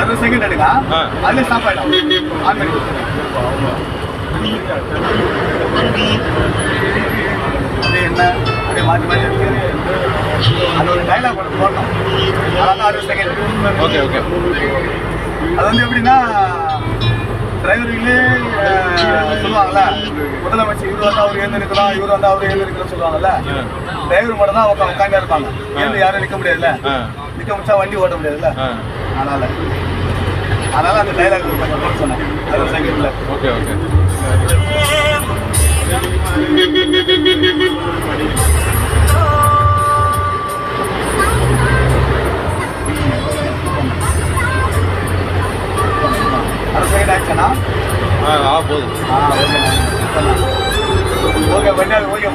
60 second எடுங்க. அதுல stop ஆயிடும். ஆன் பண்ணி என்ன அப்படியே மாற்றி மாற்றி இருக்கு. அது ஒரு டைலாக் ஒன்று போடணும். அதான் 60 செகண்ட். Okay okay. அது வந்து எப்படின்னா டிரைவர்களே சொல்லுவாங்கல்ல, முதலமைச்சர் இவர் வந்து அவர் எழுந்திருக்கலாம், இவர் வந்து அவர் எழுந்திருக்கலாம் சொல்லுவாங்கல்ல. டிரைவர் மட்டும் தான் உட்காந்து இருப்பாங்க. எழுந்து யாரும் நிற்க முடியாதுல்ல, நிற்க முடிச்சா வண்டி ஓட்ட முடியாதுல்ல. அதனால அந்த டைலாக் கொஞ்சம் போட சொன்னேன் 60 செகண்ட்ல. Okay okay. ஆச்சுன்னா போதும். ஓகே வண்டி ஓகே.